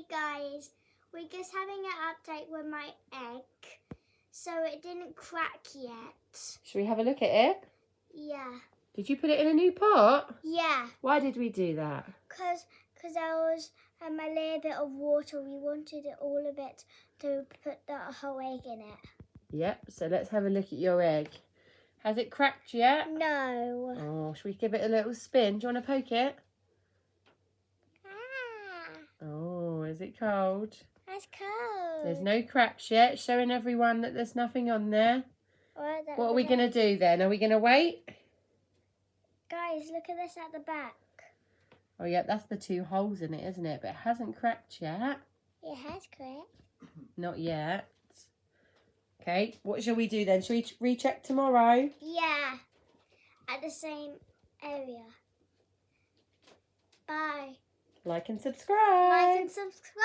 Hey guys, we're just having an update with my egg, so it didn't crack yet. Should we have a look at it? Yeah. Did you put it in a new pot? Yeah. Why did we do that? Because there was a little bit of water. We wanted it all of it to put the whole egg in it. Yep, so let's have a look at your egg. Has it cracked yet? No. Oh, should we give it a little spin? Do you want to poke it? Ah, Oh, is it cold? that's cold. There's no cracks yet, showing everyone that there's nothing on there. What are we going to do then? Are we going to wait? Guys, look at this at the back. Oh, yeah, that's the 2 holes in it, isn't it? But it hasn't cracked yet. It has cracked. Not yet. Okay, what shall we do then? Shall we recheck tomorrow? Yeah, at the same area. Bye. Like and subscribe. Like and subscribe.